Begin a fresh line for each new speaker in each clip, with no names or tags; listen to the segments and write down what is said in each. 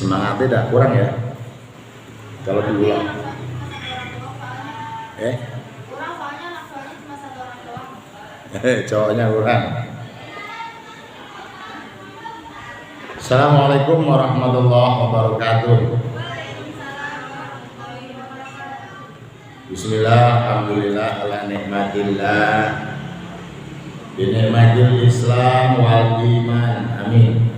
Semangatnya tidak kurang ya kalau diulang.
Kurang soalnya anak cowoknya cuma satu orang doang.
Cowoknya kurang. Assalamualaikum warahmatullahi wabarakatuh. Bismillah, alhamdulillah, ala nikmatillah, binikmatil Islam wal iman, amin.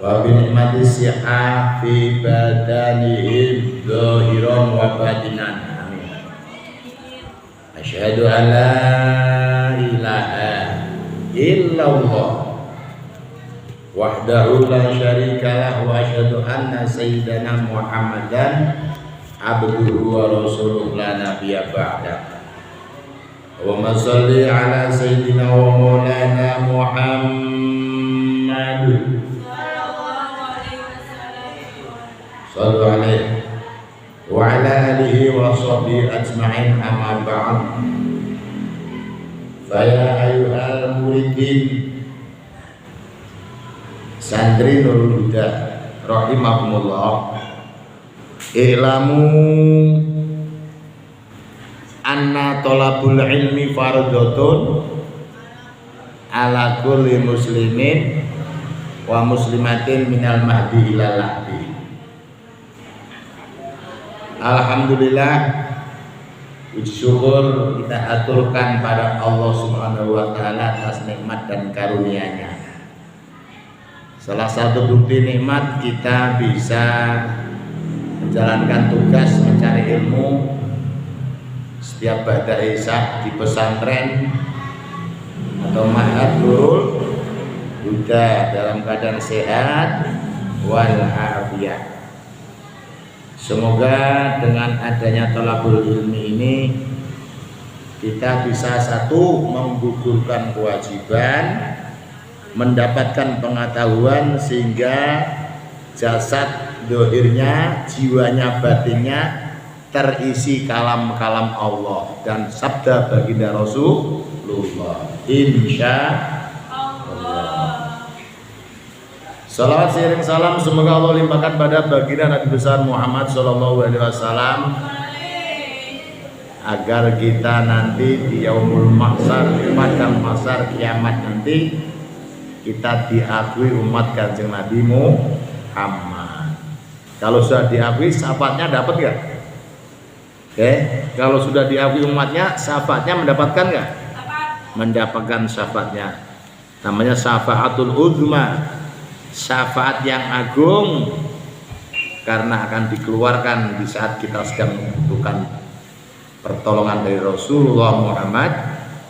Wa binikmatis sihah fi badanihim zahiran wa batinan, amin. Asyhadu an la ilaha illallah wahdahu la syarikalah wa asyhadu anna sayyidana Muhammadan abduhu wa rasuluh la nabiyya ba'da. Allahumma shalli ala sayyidina wa maulana Muhammad sallallahu alaihi wa ala alihi wa sahbihi ajma'in, amma ba'd. Fa ya ayyuhal muridin santri Nurul Huda rahimahumullah, i'lamu anna thalabul ilmi fardhatun ala kulli muslimin wa muslimatin minal mahdi ilal lahdi. Alhamdulillah, puji syukur kita aturkan pada Allah Subhanahu wa taala atas nikmat dan karunia-Nya. Salah satu bukti nikmat kita bisa menjalankan tugas mencari ilmu setiap ba'da isya di pesantren atau ma'had Nurul Huda dalam keadaan sehat wal afiyah. Semoga dengan adanya thalabul ilmi ini kita bisa satu, menggugurkan kewajiban, mendapatkan pengetahuan sehingga jasad dohirnya, jiwanya, batinnya terisi kalam-kalam Allah dan sabda baginda Rasulullah, insya Allah. Salawat seiring salam semoga Allah limpahkan pada baginda Nabi besar Muhammad sallallahu alaihi wasallam, agar kita nanti di yaumul mahsyar, padang mahsyar kiamat nanti, kita diakui umat Kanjeng Nabi Muhammad. Kalau sudah diakui, syafaatnya dapat nggak? Kalau sudah diakui umatnya, syafaatnya mendapatkan nggak? Mendapatkan syafaatnya. Namanya syafaatul uzma, syafaat yang agung, karena akan dikeluarkan di saat kita sedang membutuhkan pertolongan dari Rasulullah Muhammad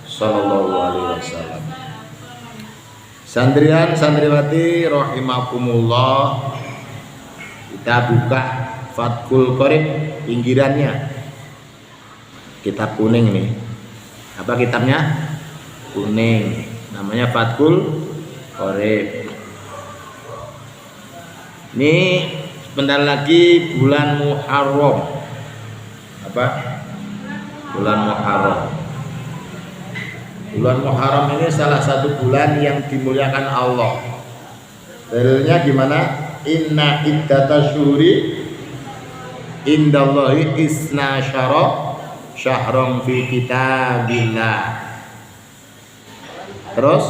sallallahu alaihi wasallam. Santriwan santriwati rahimakumullah, kita buka Fathul Qorib pinggirannya. Kitab kuning nih. Apa kitabnya? Kuning. Namanya Fathul Qorib. Ini sebentar lagi bulan Muharram. Apa? Bulan Muharram. Bulan Muharram ini salah satu bulan yang dimuliakan Allah. Dalilnya gimana? Inna iddata syuri indallahi isna syara syahron fi kitabillah. Terus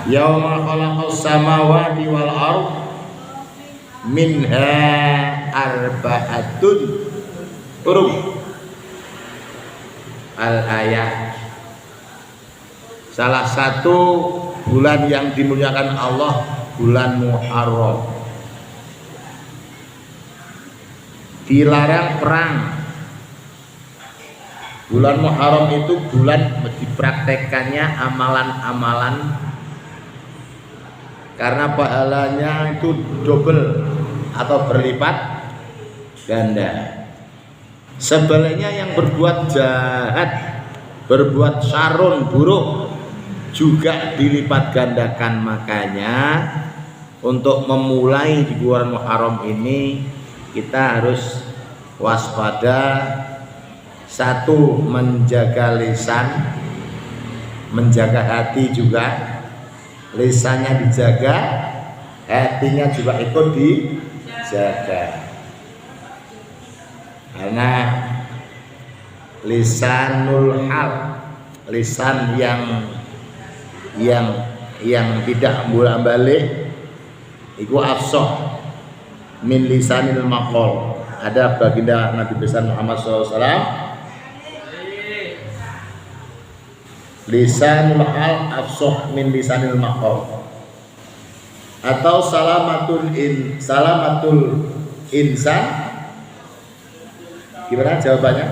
yauma khalaqas samawati wal ard minha arba'atun hurum al-ayat. Salah satu bulan yang dimuliakan Allah bulan Muharram. Dilarang perang. Bulan Muharram itu bulan dipraktekkannya amalan-amalan, karena pahalanya itu double atau berlipat ganda. Sebaliknya yang berbuat jahat, berbuat syarrun, buruk, juga dilipat gandakan. Makanya untuk memulai di bulan Muharram ini kita harus waspada. Satu, menjaga lisan, menjaga hati juga, lisannya dijaga, hatinya juga ikut dijaga. Karena lisanul hal, lisan yang tidak bolak-balik iku afsah min lisanil maqal. Ada baginda Nabi besar Muhammad SAW, lisanul hal afsah min lisanil maqal. Atau salamatul insan, gimana jawabannya?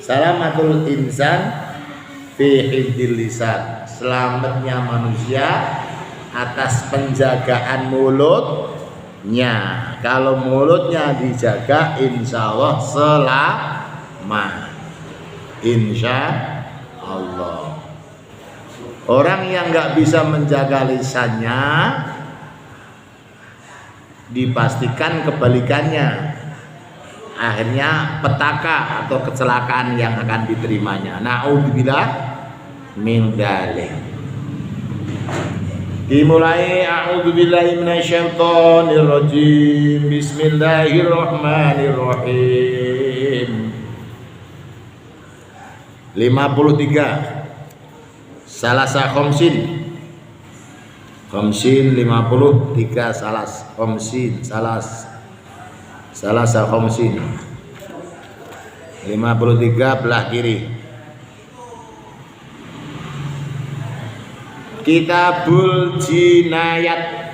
Salamatul insan fi hifdzil lisan, selamatnya manusia atas penjagaan mulutnya. Kalau mulutnya dijaga, insya Allah selamat. Insya Allah. Orang yang nggak bisa menjaga lisannya, dipastikan kebalikannya. Akhirnya petaka atau kecelakaan yang akan diterimanya. Na'udzubillah min dzalik. Dimulai a'udzubillahi minasyaitonir rajim. Bismillahirrahmanirrahim. 53 Salasa khamsin 53 Salasa khamsin 53 belah kiri. Kitabul Jinayat.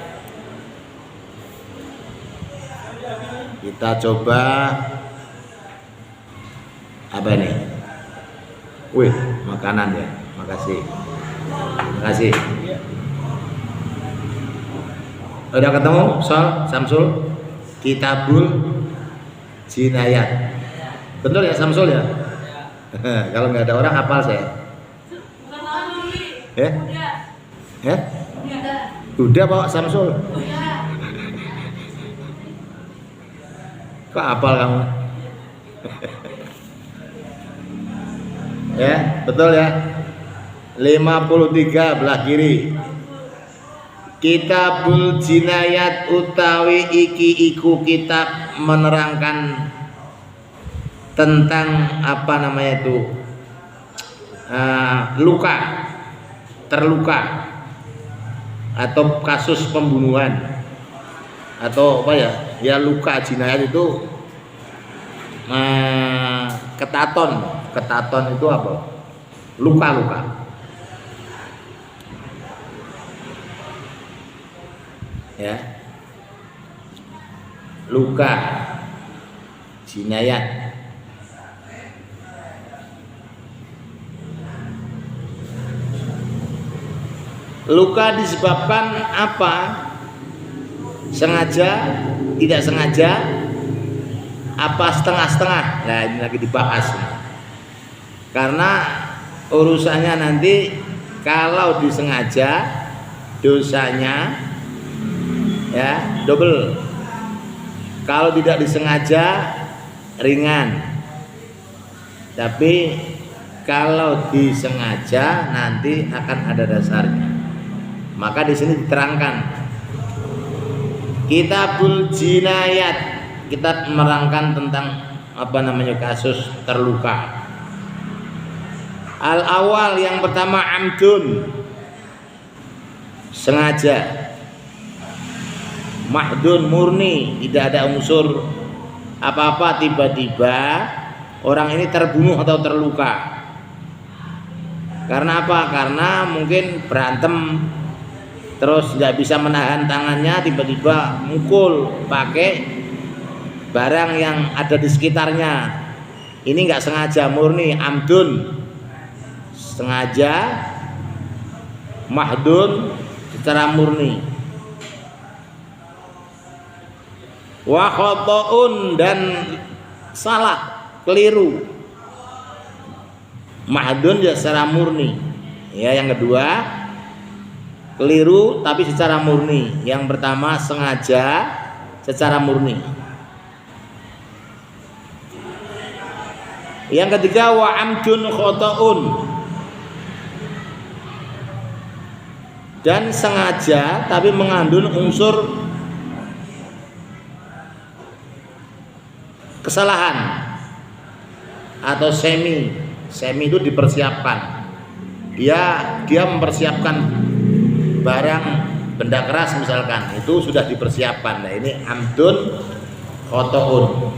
Kita coba apa ini? Wih, makanan ya. Makasih. Makasih. Udah ketemu Samsul? Kitabul Jinayat. Betul ya Samsul ya? Kalau nggak ada orang hafal saya. Udah Pak Samsul. Kok hafal kamu? Ya, betul ya. 53 belah kiri. Kitabul Jinayat utawi iki iku kitab menerangkan tentang apa namanya itu terluka atau kasus pembunuhan atau apa ya luka. Jinayat itu ketaton itu apa? Luka ya, luka jinayat. Luka disebabkan apa? Sengaja, tidak sengaja, apa setengah-setengah? Nah, ini lagi dibahas. Karena urusannya nanti kalau disengaja dosanya ya double. Kalau tidak disengaja ringan. Tapi kalau disengaja nanti akan ada dasarnya. Maka di sini diterangkan Kitabul Jinayat, kita menerangkan tentang apa namanya kasus terluka. Al awal yang pertama amdun, sengaja. Mahdun murni, tidak ada unsur apa-apa, tiba-tiba orang ini terbunuh atau terluka. Karena apa? Karena mungkin berantem terus nggak bisa menahan tangannya, tiba-tiba mukul pakai barang yang ada di sekitarnya. Ini nggak sengaja, murni amdun, sengaja. Mahdun secara murni. Wa khotoun, dan salah, keliru. Mahdun ya secara murni. Ya, yang kedua keliru tapi secara murni. Yang pertama sengaja secara murni. Yang ketiga wa amdun khotoun, dan sengaja tapi mengandung unsur kesalahan atau semi itu dipersiapkan, dia mempersiapkan barang benda keras misalkan, itu sudah dipersiapkan. Nah ini amdun khotoun.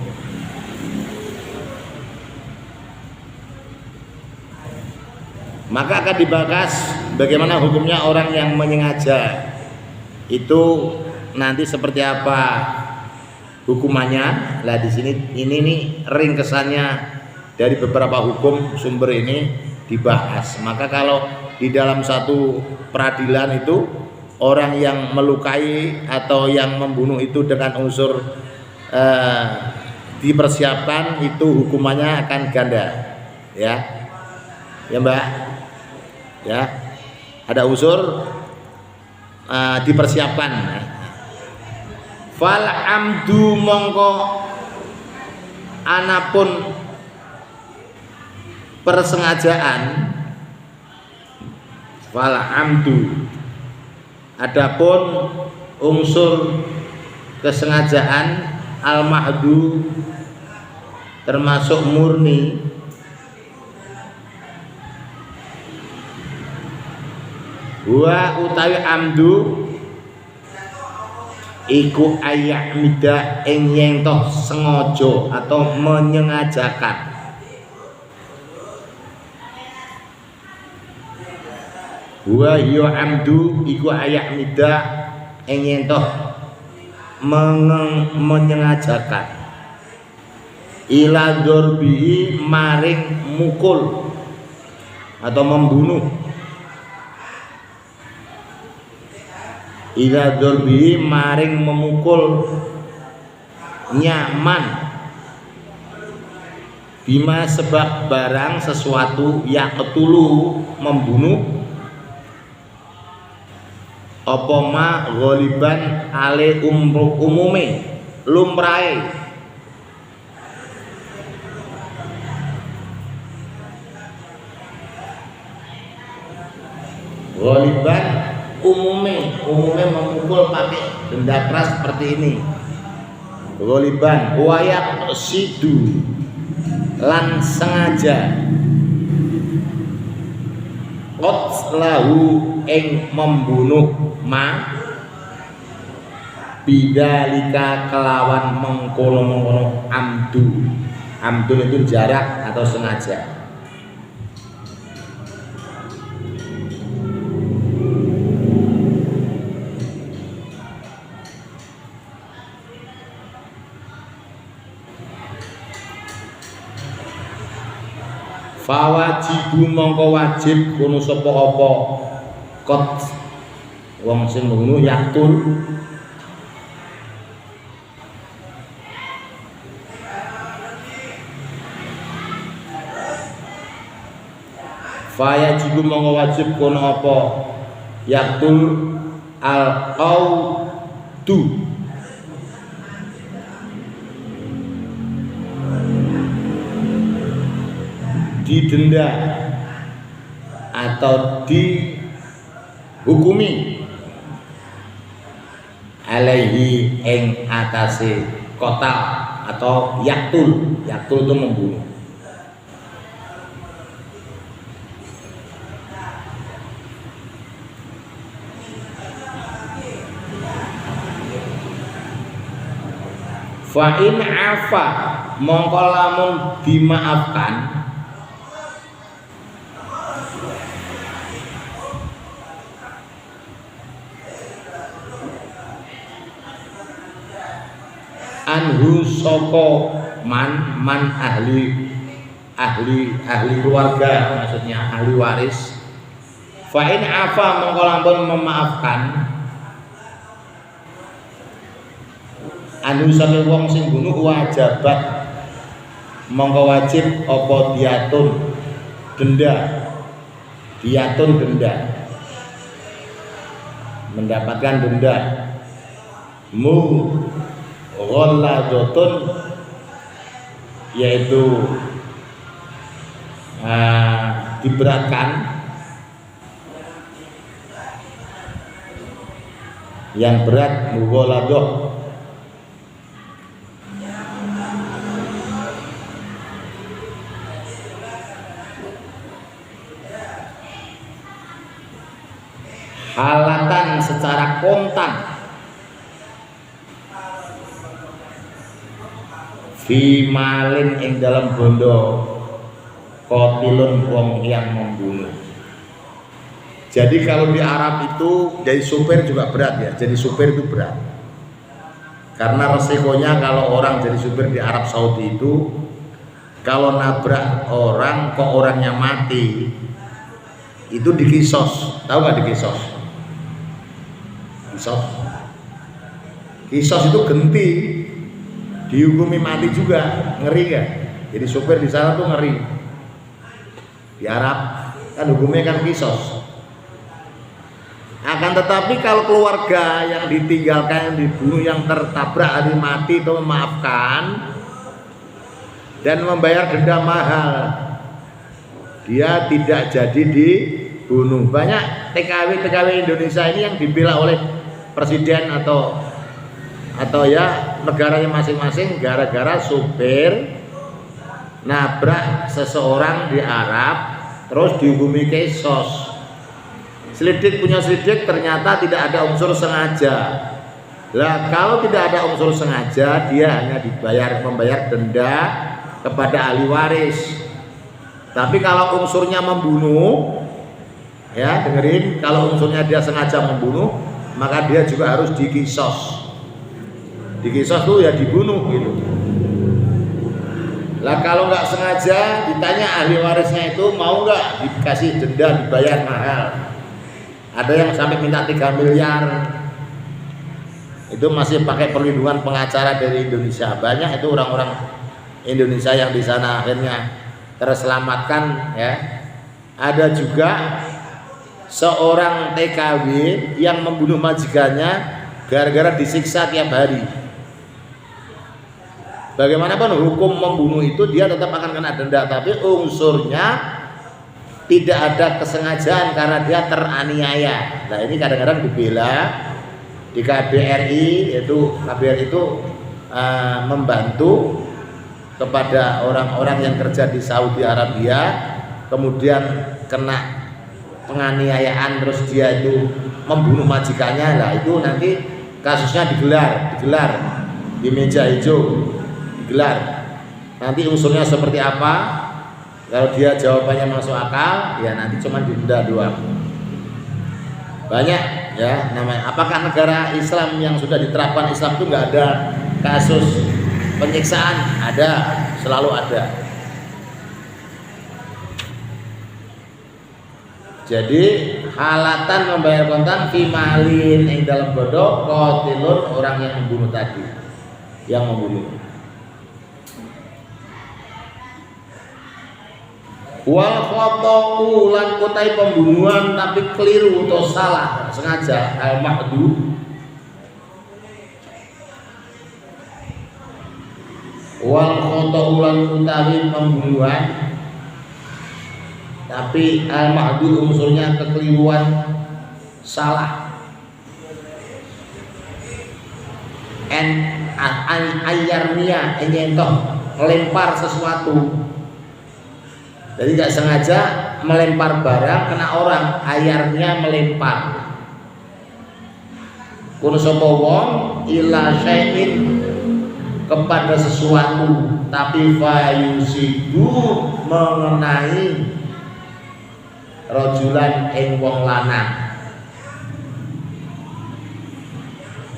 Maka akan dibahas bagaimana hukumnya orang yang menyengaja itu nanti seperti apa hukumannya. Lah di sini ini nih ringkesannya dari beberapa hukum sumber ini dibahas. Maka kalau di dalam satu peradilan itu orang yang melukai atau yang membunuh itu dengan unsur dipersiapkan, itu hukumannya akan ganda, ya Mbak, ya ada unsur dipersiapkan. Fal amdu mongko anapun persengajaan, fal amdu adapun unsur kesengajaan, al mahdu termasuk murni, wa utawi amdu iku ayak mida ing yen toh sengaja atau menyengajakan. Wa ya amdu iku ayak mida ing yen toh menyengajakan. Ila dzurbihi maring mukul atau membunuh. Ila dzurbihi maring memukul nyaman bima sebab barang sesuatu yang ketulu membunuh apa ma ghaliban ale umume lumrahe ghaliban umume memukul pakai benda keras seperti ini. Ghaliban wayak sidu lan sengaja qatlahu ing membunuh ma bidzalika kelawan mengkono-mengkono amdu itu jarak atau sengaja. Fawajibu mongko wajib kono sapa apa kot wong sing ngono yaktul fawajibu mongko wajib kono apa yaktul al qaudu didenda atau dihukumi alaihi ing atase kotal atau yaktul itu membunuh. Fa in afa mongko lamun dimaafkan anhu soko man ahli keluarga, maksudnya ahli waris. Fa in afa mongko lampun memaafkan anhu sami wong sing bunuh wajabat mongko wajib apa diatun denda mendapatkan denda ghalladhatun yaitu diberatkan yang berat mughaladah. Halatan secara kontan, fi malin ing dalam bondo, qatilun wong yang membunuh. Jadi kalau di Arab itu jadi supir juga berat ya. Jadi supir itu berat. Karena resikonya kalau orang jadi supir di Arab Saudi itu, kalau nabrak orang kok orangnya mati, itu dikisos. Tahu nggak dikisos? Kisos itu genti, dihukumi mati juga, ngeri kan? Jadi supir di sana tuh ngeri. Di Arab kan hukumnya kan kisos. Akan tetapi kalau keluarga yang ditinggalkan, yang dibunuh, yang tertabrak, ada mati itu memaafkan dan membayar denda mahal, dia tidak jadi dibunuh. Banyak TKW Indonesia ini yang dibela oleh presiden atau ya negaranya masing-masing gara-gara supir nabrak seseorang di Arab terus dihukumi kisos. Selidik punya selidik ternyata tidak ada unsur sengaja. Lah kalau tidak ada unsur sengaja, dia hanya membayar denda kepada ahli waris. Tapi kalau unsurnya membunuh, ya dengerin, kalau unsurnya dia sengaja membunuh, maka dia juga harus dikisos. Dikisos tuh ya dibunuh gitu. Lah kalau nggak sengaja, ditanya ahli warisnya itu mau nggak dikasih denda, dibayar mahal. Ada yang sampai minta 3 miliar. Itu masih pakai perlindungan pengacara dari Indonesia. Banyak itu orang-orang Indonesia yang di sana akhirnya terselamatkan ya. Ada juga seorang TKW yang membunuh majikannya gara-gara disiksa tiap hari. Bagaimanapun hukum membunuh itu dia tetap akan kena denda, tapi unsurnya tidak ada kesengajaan karena dia teraniaya. Nah ini kadang-kadang dibela di KBRI, itu KBRI itu membantu kepada orang-orang yang kerja di Saudi Arabia kemudian kena penganiayaan terus dia itu membunuh majikannya. Lah itu nanti kasusnya digelar di meja hijau, digelar. Nanti unsurnya seperti apa? Kalau dia jawabannya masuk akal, ya nanti cuma denda doang. Banyak ya namanya. Apakah negara Islam yang sudah diterapkan Islam itu nggak ada kasus penyiksaan? Ada, selalu ada. Jadi halatan membayar kontan fimalin yang dalam bodoh qatilun orang yang membunuh tadi, yang membunuh. Wal khata'u lan kotai pembunuhan tapi keliru atau salah sengaja al mahdu. Wal khata'u lan utawi pembunuhan tapi al mahdu unsurnya kekeliruan salah. Ayarnia nyentoh lempar sesuatu. Jadi tidak sengaja melempar barang kena orang, ayarnya melempar. Kun sapa wong ila syai'in kepada sesuatu tapi fayusibu mengenai rajulan ing wong lanang.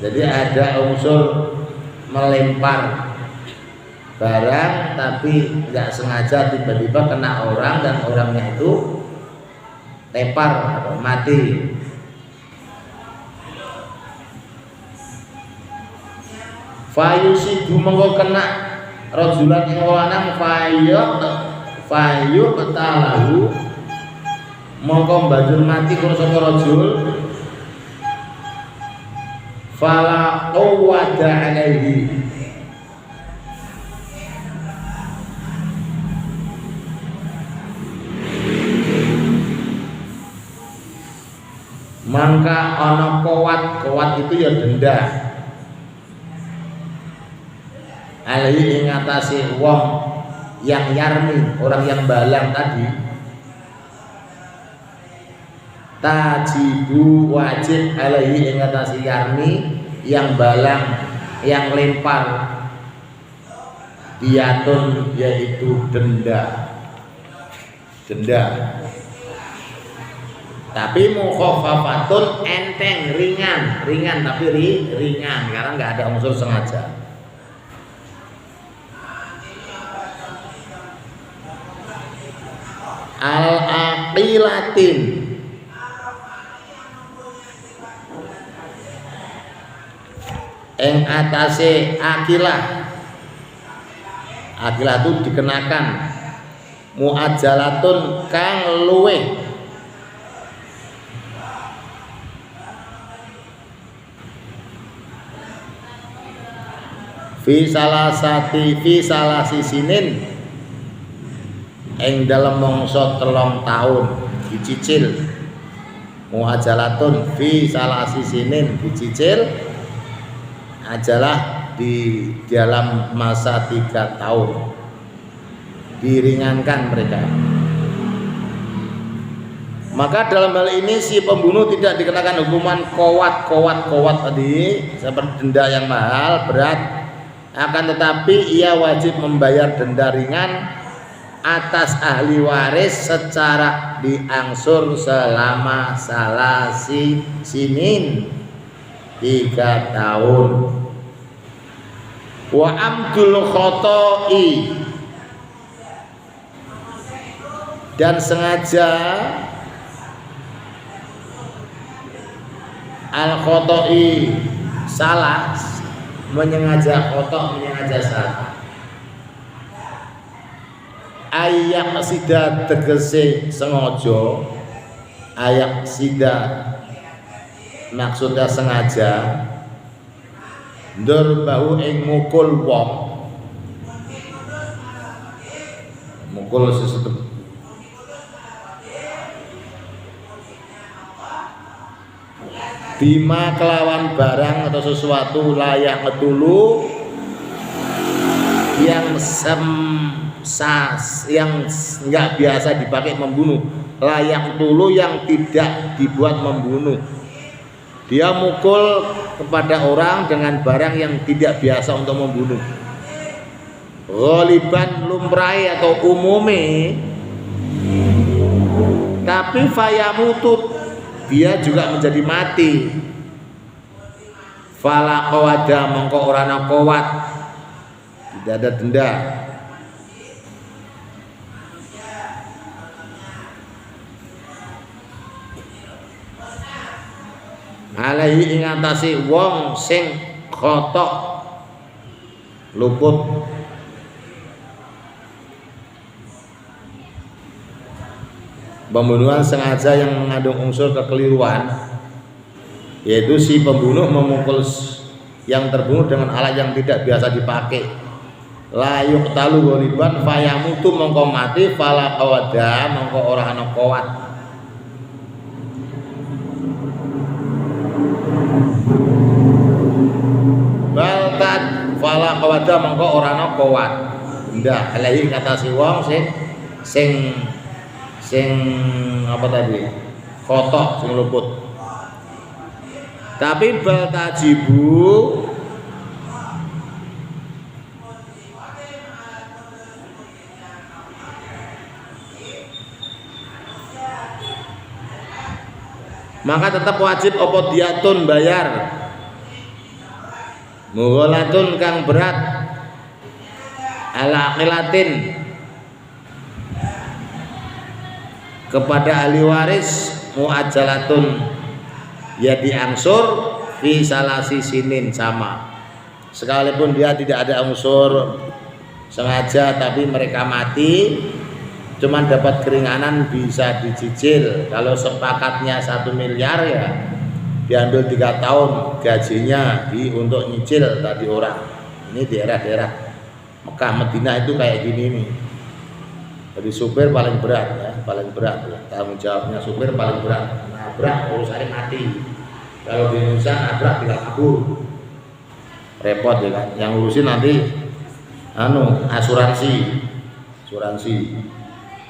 Jadi ada unsur melempar barang tapi nggak sengaja tiba-tiba kena orang dan orangnya itu tepar atau mati. Fayusibu mengko kena rajulan ing lanang fayuk talahu mongko banjur mati kun sapa rajul fala qawwada alaihi maka ana kowat itu ya denda alaihi ing atase wong yang yarmi, orang yang balang tadi, tajibu wajib alaihi ing atase yarmi yang balang, yang lempar, diatun yaitu denda. Tapi mukhaffafatun enteng, ringan tapi ringan karena nggak ada unsur sengaja. Al-aqilatin ing atase akilah itu dikenakan muajalatun kang luweh fi salasi sinin ing dalam mangsa 3 tahun dicicil. Muajalatun fi salasi sinin dicicil ajalah di dalam masa 3 tahun, diringankan mereka. Maka dalam hal ini si pembunuh tidak dikenakan hukuman kowat tadi seperti denda yang mahal berat, akan tetapi ia wajib membayar denda ringan atas ahli waris secara diangsur selama salasi sinin 3 tahun. Wa amdul khoto'i dan sengaja al khoto'i salah, menyengaja khoto' menyengaja salah. Ayak sida tegese sengaja, ayak sida maksudnya sengaja, ndur bahu ing mukul wong, mukul sesuatu bima kelawan barang atau sesuatu layak ngetulu yang nggak biasa dipakai membunuh, layak dulu yang tidak dibuat membunuh. Dia mukul kepada orang dengan barang yang tidak biasa untuk membunuh. Ghaliban lumrai atau umumi, tapi fayamutut dia juga menjadi mati. Fala qawada mongko orana qawat, tidak ada denda. Alaihi ing atase wong sing khotok luput pembunuhan sengaja yang mengandung unsur kekeliruan, yaitu si pembunuh memukul yang terbunuh dengan alat yang tidak biasa dipakai. La yuqtalu ghaliban fayamutu mongko mati fala qawada mongko ora ana kuat. Baltat fala qawada mongko ora ana kuat. Ndak alaihi kata si wong sing apa tadi? Khotok sing luput. Tapi baltajibu maka tetap wajib opo diatun bayar mughalatun kang berat ala aqilatin kepada ahli waris muajalatun ya diangsur fi salasi sinin sama, sekalipun dia tidak ada unsur sengaja tapi mereka mati cuman dapat keringanan bisa dicicil. Kalau sepakatnya 1 miliar ya diambil 3 tahun gajinya untuk nyicil tadi orang. Ini daerah-daerah Mekah Madinah itu kayak gini nih, jadi supir paling berat ya. paling berat ya. Tanggung jawabnya supir paling berat. Nabrak urusannya mati. Kalau di Indonesia nabrak tinggal kabur. Repot ya kan. Yang ngurusin nanti asuransi.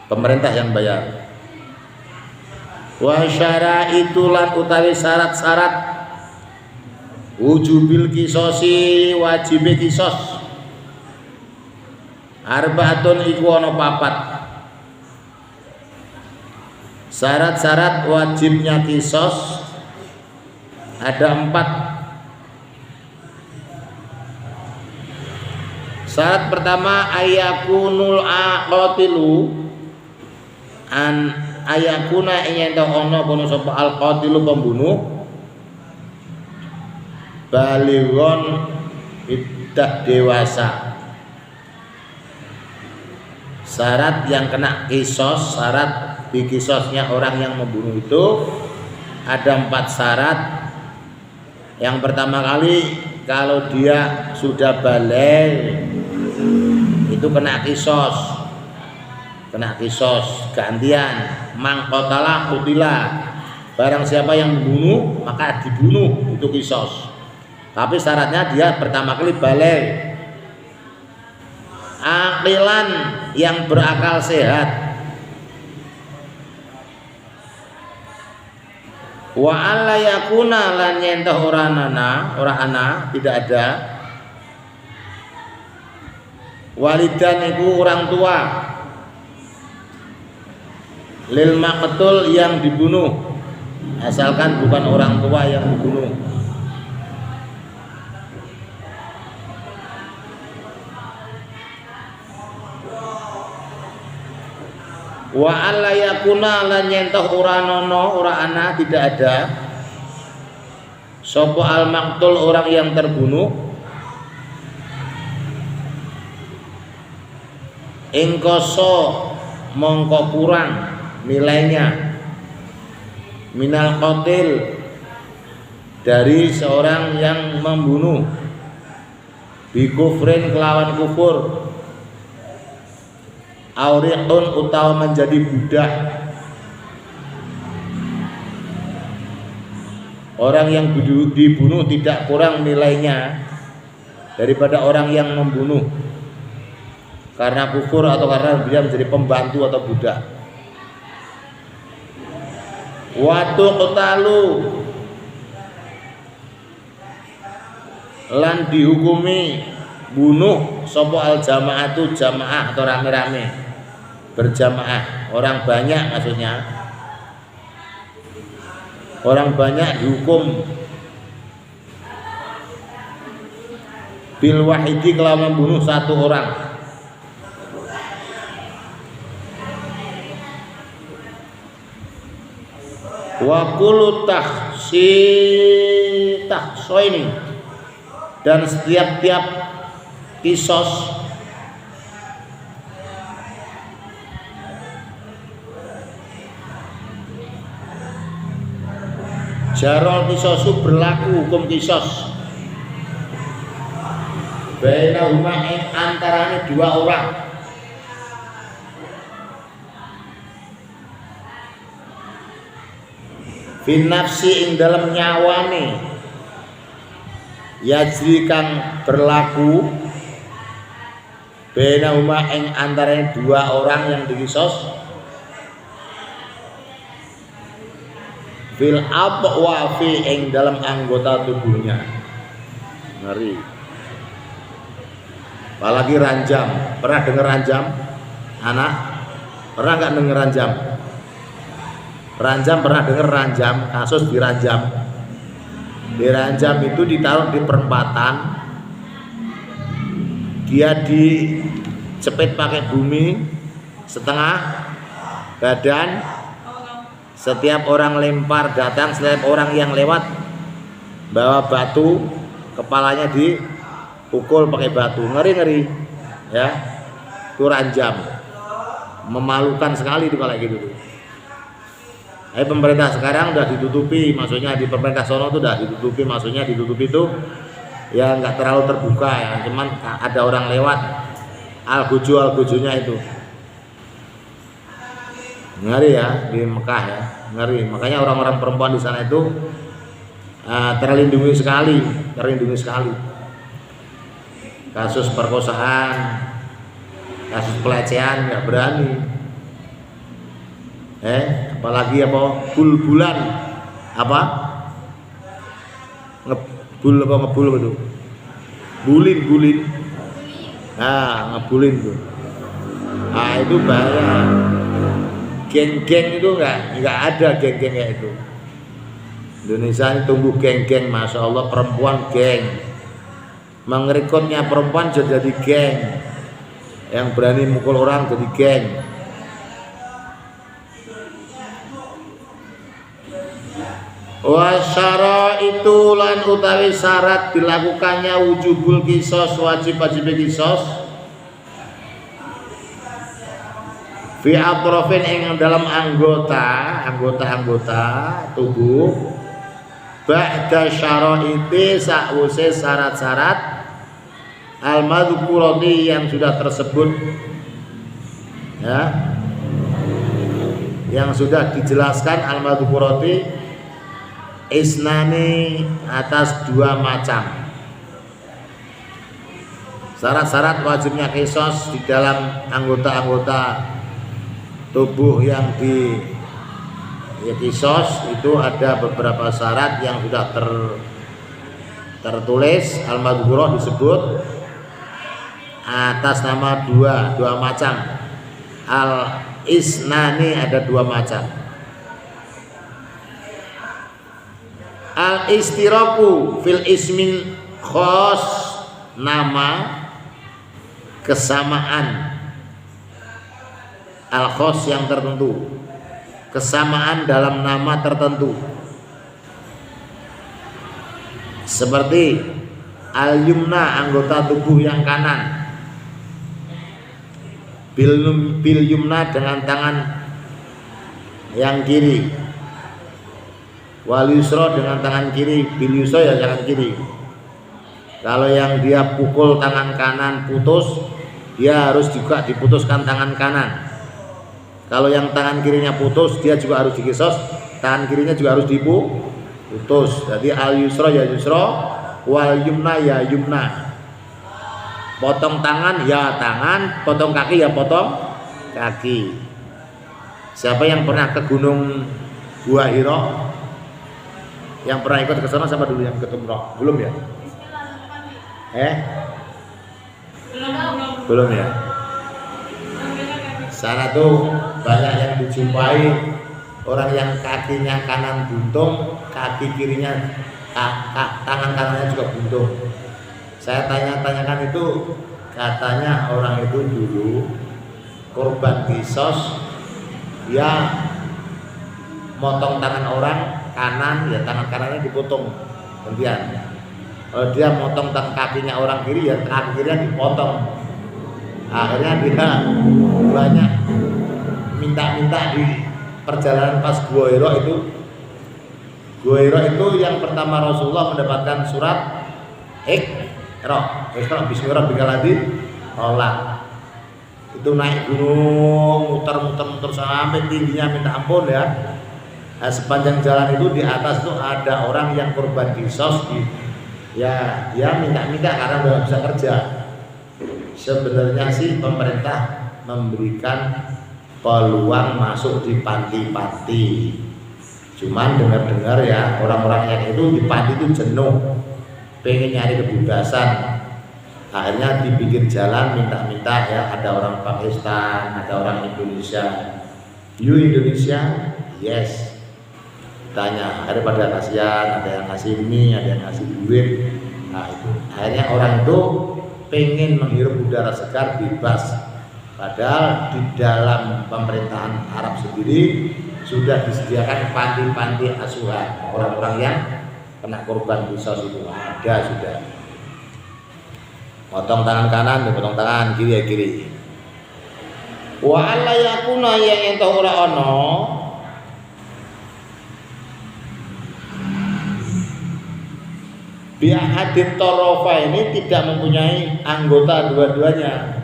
Pemerintah yang bayar. Wa syaraitu lan utawi syarat-syarat wujubil kisosi wajibe kisos. Arbaatun iku ana papat. Syarat-syarat wajibnya kisos ada 4. Syarat pertama ayakunul aqatilu ayakuna ing ento ana kono sapa al-qatilu pembunuh balighon iddah dewasa. Syarat yang kena kisos, syarat di kisosnya orang yang membunuh itu ada 4 syarat. Yang pertama kali kalau dia sudah balik itu kena kisos. Gantian mangkotala kutila, barang siapa yang membunuh maka dibunuh, itu kisos. Tapi syaratnya dia pertama kali balik, aqilan yang berakal sehat, wa alla yakuna lan nyentah ora ana tidak ada walidan iku orang tua lil maqtul yang dibunuh, asalkan bukan orang tua yang dibunuh. Wa alla yakuna lan nyentoh ora ana tidak ada sapa al maqtul orang yang terbunuh ingkoso mongko kurang nilainya minal qatil dari seorang yang membunuh bikufrin kelawan kufur auriqun utawa menjadi budak. Orang yang dibunuh tidak kurang nilainya daripada orang yang membunuh karena kufur atau karena dia menjadi pembantu atau budak. Watu qatalu lan dihukumi bunuh sapa al jamaatu jamaah atau rame-rame berjamaah, orang banyak maksudnya, orang banyak dihukum bil wahidi kelawan membunuh satu orang. Wa kullu tahsoini dan setiap kisos jarol kisosu berlaku hukum kisos bainahuma ing antarane dua orang fin nafsi ing dalam nyawane yajri kang berlaku bainahuma ing antarane dua orang yang dikisos fil abwa fi ing dalam anggota tubuhnya. Ngeri. Apalagi ranjam. Pernah dengar ranjam? Anak? Pernah nggak dengar ranjam? Ranjam pernah dengar ranjam? Kasus diranjam. Diranjam itu ditaruh di perempatan. Dia dicepit pakai bumi setengah badan. Setiap orang lempar datang, setiap orang yang lewat bawa batu, kepalanya dipukul pakai batu. Ngeri ya, itu ranjam, memalukan sekali itu kalau gitu tuh. Pemerintah sekarang udah ditutupi, maksudnya di pemerintah sono tuh udah ditutupi, maksudnya ditutupi itu ya nggak terlalu terbuka ya, cuman ada orang lewat al-gujunya itu. Ngeri ya di Mekah ya, ngeri. Makanya orang-orang perempuan di sana itu terlindungi sekali. Kasus perkosaan, kasus pelecehan nggak berani. Apalagi bul-bulan ngebul itu, bulin. Nah, ngebulin tuh. Nah, itu bahaya. Geng-geng itu nggak ada geng-geng kayak itu. Indonesia ini tumbuh geng-geng, masya Allah, perempuan geng. Mengerikutnya perempuan jadi geng. Yang berani mukul orang jadi geng. Wasyara itu lan utawi syarat dilakukannya wujubul kisos, wajib kisos fi atrofin ing dalam anggota tubuh ba'da syaraiti sakwuse syarat-syarat al-madhkurati yang sudah tersebut ya, yang sudah dijelaskan al-madhkurati isnani atas dua macam syarat-syarat wajibnya kisos di dalam anggota-anggota tubuh yang kisos itu ada beberapa syarat yang sudah tertulis al-madhkurah disebut atas nama dua macam. Al-isnani ada dua macam. Al-istiraku fil ismil khos, nama kesamaan al-khos yang tertentu, kesamaan dalam nama tertentu, seperti al-yumna anggota tubuh yang kanan, bil yumna dengan tangan yang kiri, wal yusra dengan tangan kiri, bil yusra ya tangan kiri. Kalau yang dia pukul tangan kanan putus, dia harus juga diputuskan tangan kanan. Kalau yang tangan kirinya putus, dia juga harus dikisos, tangan kirinya juga harus diputus. Jadi al yusra ya yusra, wal yumna ya yumna. Potong tangan ya tangan, potong kaki ya potong kaki. Siapa yang pernah ke Gunung Gua Hiro? Yang pernah ikut ke sana siapa dulu yang ke umroh? Belum ya? Belum ya? Sana tuh banyak yang dijumpai orang yang kakinya kanan buntung, kaki kirinya tangan kanannya juga buntung. Saya tanyakan itu, katanya orang itu dulu korban kisos, dia motong tangan orang kanan, ya tangan kanannya dipotong gantian. Kalau dia motong tangan kakinya orang kiri, ya tangan kirinya dipotong. Akhirnya dia banyak minta di perjalanan pas Gua Hiro itu. Gua Hiro itu yang pertama Rasulullah mendapatkan surat Iqra bismillahirrahmanirrahim. Itu naik gunung, muter sampai tingginya minta ampun ya. Nah, sepanjang jalan itu di atas tuh ada orang yang korban kisos, ya dia minta karena nggak bisa kerja. Sebenarnya sih pemerintah memberikan peluang masuk di panti-panti. Cuman dengar ya orang-orang yang itu di panti itu jenuh, pengen nyari kebebasan. Akhirnya di pinggir jalan minta ya, ada orang Pakistan, ada orang Indonesia. You Indonesia? Yes. Tanya, daripada kasihan, ada yang ngasih mie, ada yang ngasih duit. Nah itu akhirnya orang itu pengen menghirup udara segar bebas, padahal di dalam pemerintahan Arab sendiri sudah disediakan panti-panti asuhan orang-orang yang kena korban kisos itu ada sudah. Potong tangan kanan, potong tangan kiri ya kiri. Wa alla yakuna yang ento ora ana bi'ahadin torofa ini tidak mempunyai anggota dua-duanya,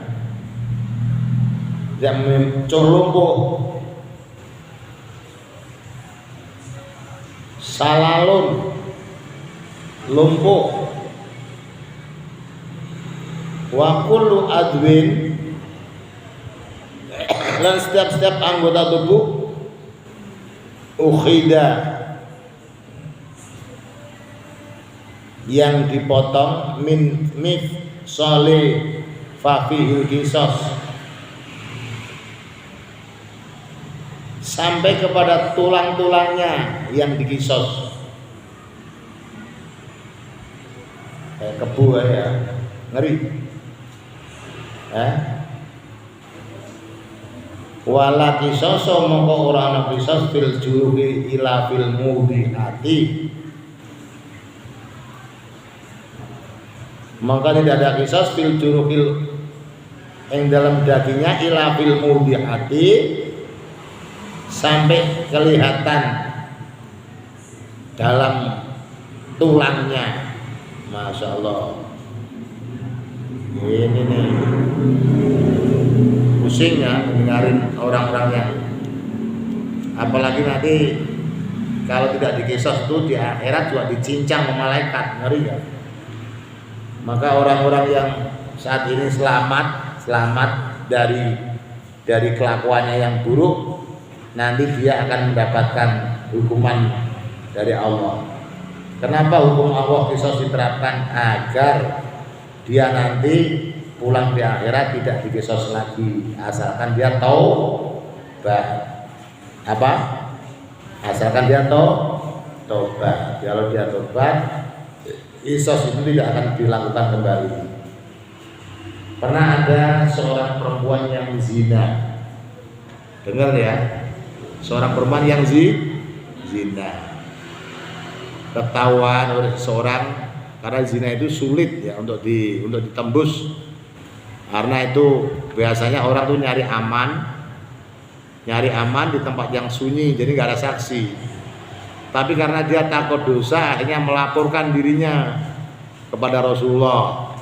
tidak mencur lumpuh salalun, lumpuh, wa kullu adwin, dan setiap anggota tubuh ukhida, yang dipotong min mifsali fafihil kisos, sampai kepada tulang-tulangnya yang dikisos. Kayak kebu ya, ngeri. Wala kisoso mongko ora ana kisos fil juruhi ila fil mudihati, maka tidak ada kisos fil juruhil yang dalam dagingnya ila fil mudihati, sampai kelihatan dalam tulangnya. Masya Allah, ini nih pusing ya dengarin orang-orang yang, apalagi nanti kalau tidak dikisos tuh di akhirat juga dicincang sama malaikat, ngeri ya. Maka orang-orang yang saat ini selamat dari kelakuannya yang buruk, nanti dia akan mendapatkan hukuman dari Allah. Kenapa hukum Allah kisos diterapkan? Agar dia nanti pulang di akhirat tidak dikisos lagi, asalkan dia taubat. Apa? Asalkan dia taubat. Kalau dia taubat, kisos itu tidak akan dilakukan kembali. Pernah ada seorang perempuan yang zina. Dengar ya, seorang perempuan yang zina ketahuan oleh seseorang, karena zina itu sulit ya untuk ditembus. Karena itu biasanya orang tuh nyari aman di tempat yang sunyi, jadi nggak ada saksi. Tapi karena dia takut dosa, akhirnya melaporkan dirinya kepada Rasulullah.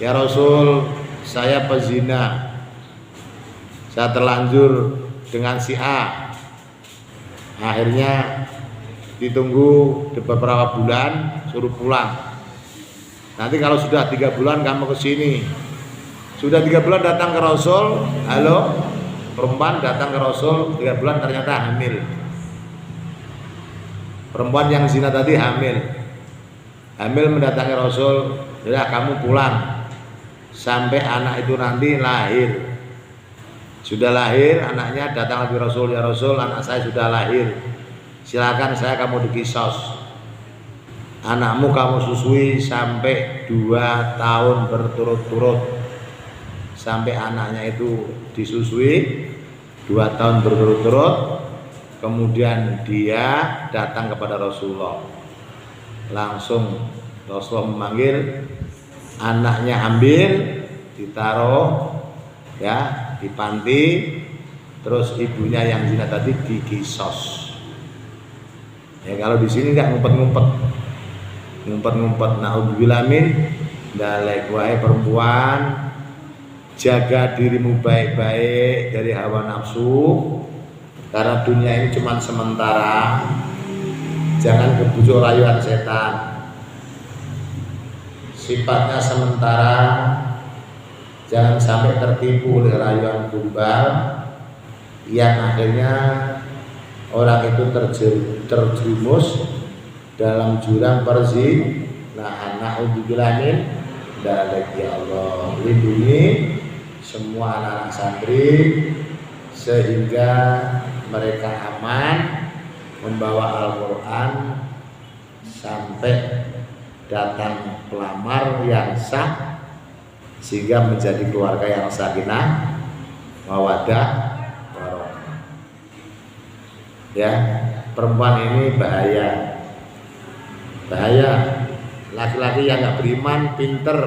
Ya Rasul, saya pezina, saya terlanjur dengan si A. Akhirnya ditunggu beberapa bulan, suruh pulang. Nanti kalau sudah 3 bulan kamu ke sini. Sudah 3 bulan datang ke Rasul, halo, perempuan datang ke Rasul 3 bulan ternyata hamil. Perempuan yang zina tadi hamil mendatangi Rasul, ya kamu pulang sampai anak itu nanti lahir. Sudah lahir anaknya, datang lagi Rasul, ya Rasul anak saya sudah lahir, silakan saya kamu dikisos. Anakmu kamu susui sampai 2 tahun berturut-turut, sampai anaknya itu disusui 2 tahun berturut-turut. Kemudian dia datang kepada Rasulullah, langsung Rasulullah memanggil, anaknya ambil, ditaruh ya di panti, terus ibunya yang zina tadi dikisos. Ya kalau di sini nggak ngumpet-ngumpet, naudzubillah min dzalik. Wahai perempuan, jaga dirimu baik-baik dari hawa nafsu, karena dunia ini cuma sementara. Jangan kebujuk rayuan setan, sifatnya sementara. Jangan sampai tertipu oleh rayuan gombal yang akhirnya orang itu terjerumus dalam jurang perzinahan. Naudzubillah min dzalik. Ya Allah, lindungi semua anak-anak santri sehingga mereka aman membawa Al-Quran sampai datang pelamar yang sah, sehingga menjadi keluarga yang sakinah mawaddah warahmah. Ya, perempuan ini bahaya. Laki-laki yang nggak beriman pinter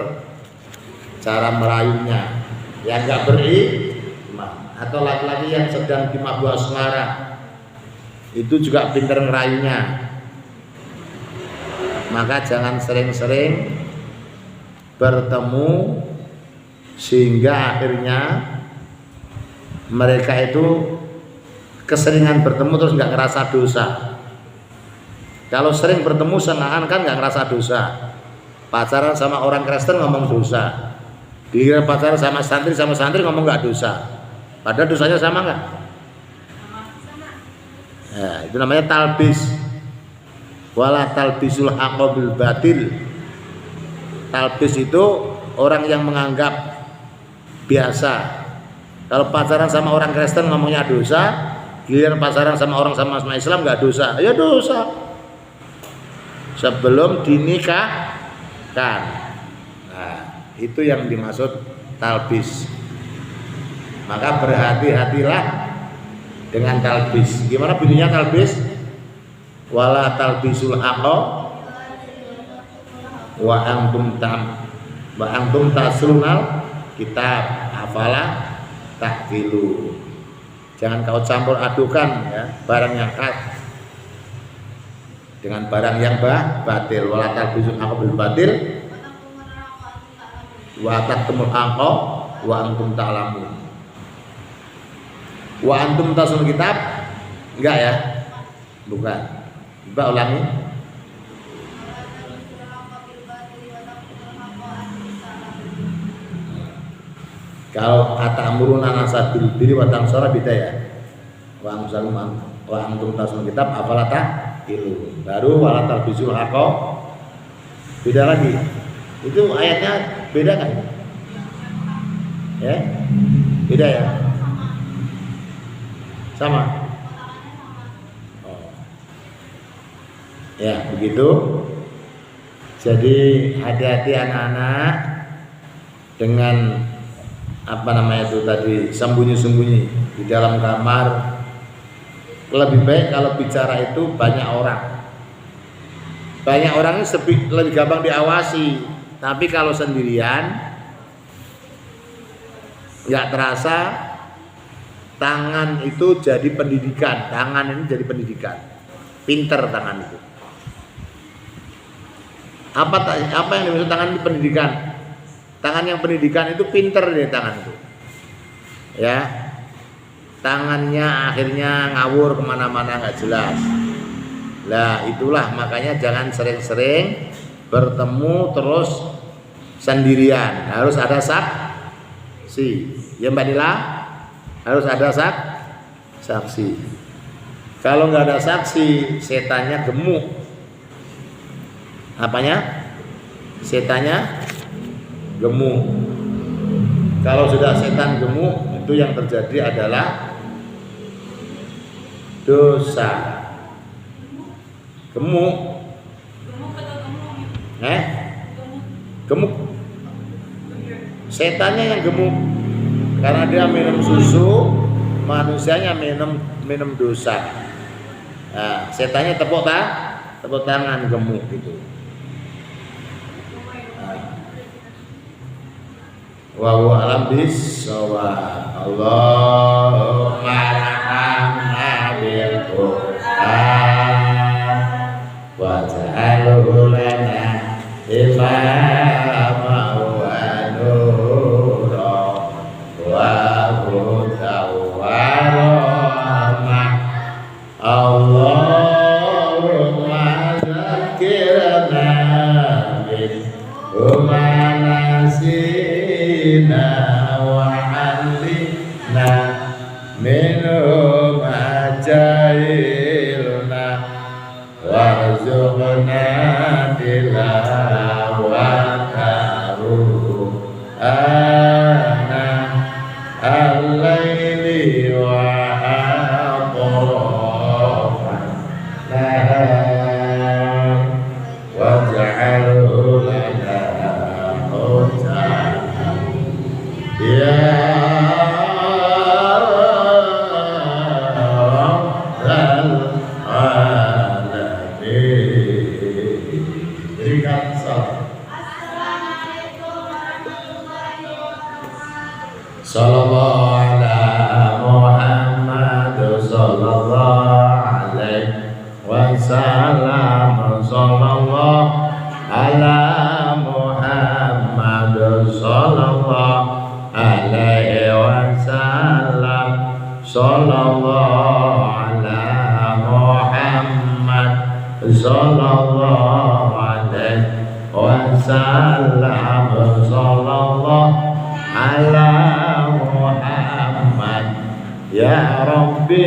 cara merayunya, yang nggak beriman, atau laki-laki yang sedang di mabuk asmara itu juga pinter ngerayunya. Maka jangan sering-sering bertemu sehingga akhirnya mereka itu keseringan bertemu terus nggak ngerasa dosa. Kalau sering bertemu senangan kan nggak ngerasa dosa. Pacaran sama orang Kristen ngomong dosa. Giliran pacaran sama santri ngomong nggak dosa. Padahal dosanya sama nggak? Nah, itu namanya talbis. Wala talbisul haqqa bil batil. Talbis itu orang yang menganggap biasa. Kalau pacaran sama orang Kristen ngomongnya dosa, giliran pacaran sama orang sama Islam nggak dosa. Ya dosa. Sebelum dinikahkan. Nah, itu yang dimaksud talbis. Maka berhati-hatilah dengan talbis. Gimana bunyinya talbis? Wala talbisul haqqa wa antum taslunal kitab afala tahfilu. Jangan kau campur adukan ya, barang yang hak dengan barang yang batil. Wala talbisul haqqa bil batil wa taqtumul haqqa wa antum ta'lamun. Wa antum taslunal kitab enggak ya? Bukan. Coba ulangi. Kalau kata amruna nasa bil birri wa tansara beda ya. Wa antum taslunal kitab afala taqilu. Baru wala talbisul haqqa beda lagi. Itu ayatnya beda kan? Ya? Beda ya? Sama. Ya begitu. Jadi hati-hati anak-anak dengan apa namanya itu tadi sembunyi-sembunyi di dalam kamar. Lebih baik kalau bicara itu banyak orang. Banyak orang ini lebih gampang diawasi. Tapi kalau sendirian nggak terasa, tangan itu jadi pendidikan. Tangan ini jadi pendidikan. Pinter tangan itu. Apa yang dimaksud tangan itu pendidikan? Tangan yang pendidikan itu pinter deh tangan itu. Ya, tangannya akhirnya ngawur kemana-mana nggak jelas. Lah itulah makanya jangan sering-sering bertemu terus sendirian. Harus ada saksi. Ya Mbak Nila, harus ada saksi. Kalau nggak ada saksi, setannya gemuk. Apanya? Setannya gemuk. Kalau sudah setan gemuk, itu yang terjadi adalah dosa. Gemuk. Gemuk. Setannya yang gemuk. Karena dia minum susu, manusianya minum dosa. Nah, setannya tepuk tangan gemuk gitu. Wa huwa alam bis-shawab. Allahumma arhamna bil Qur'an waj'alhu lana imama wa nura wa hudan wa rahmah. Allahumma zakkirna minhu ma nasina wa 'allimna minhu ma jahilna warzuqna tilawatahu ana al-laili wa atrafan nahar waj'alhu lana hujjatan ya rabbal alamin. Berikan salam. Sallallahu ala Muhammad sallallahu alaihi wasallam. Sallallahu ala Muhammad sallallahu alaihi wasallam. Sallallahu ala Muhammad sallallahu alaihi wasallam, sallallahu ala Muhammad, ya Rabbi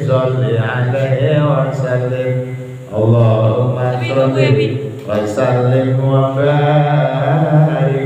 sholli alaihi wasallim, Allahumma sholli wa sallim wa barik